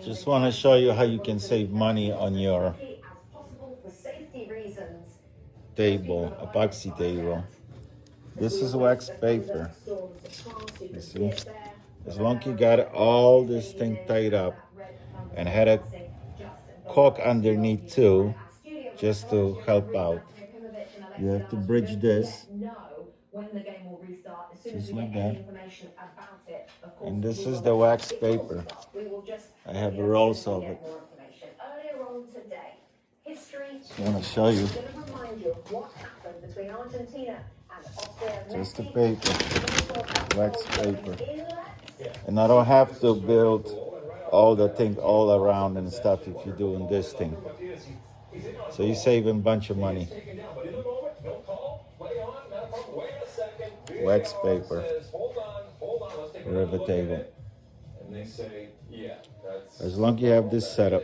Just want to show you how you can save money on your table, epoxy table. This is wax paper. You see? As long as you got all this thing tied up and had a cork underneath too, just to help out. You have to bridge this, just like that. And this is the wax paper. I have rolls of it. Just want to show you. Just the paper, wax paper. And I don't have to build all the thing all around and stuff if you're doing this thing. So you're saving a bunch of money. Wax paper, rivet table. As long as you have this setup.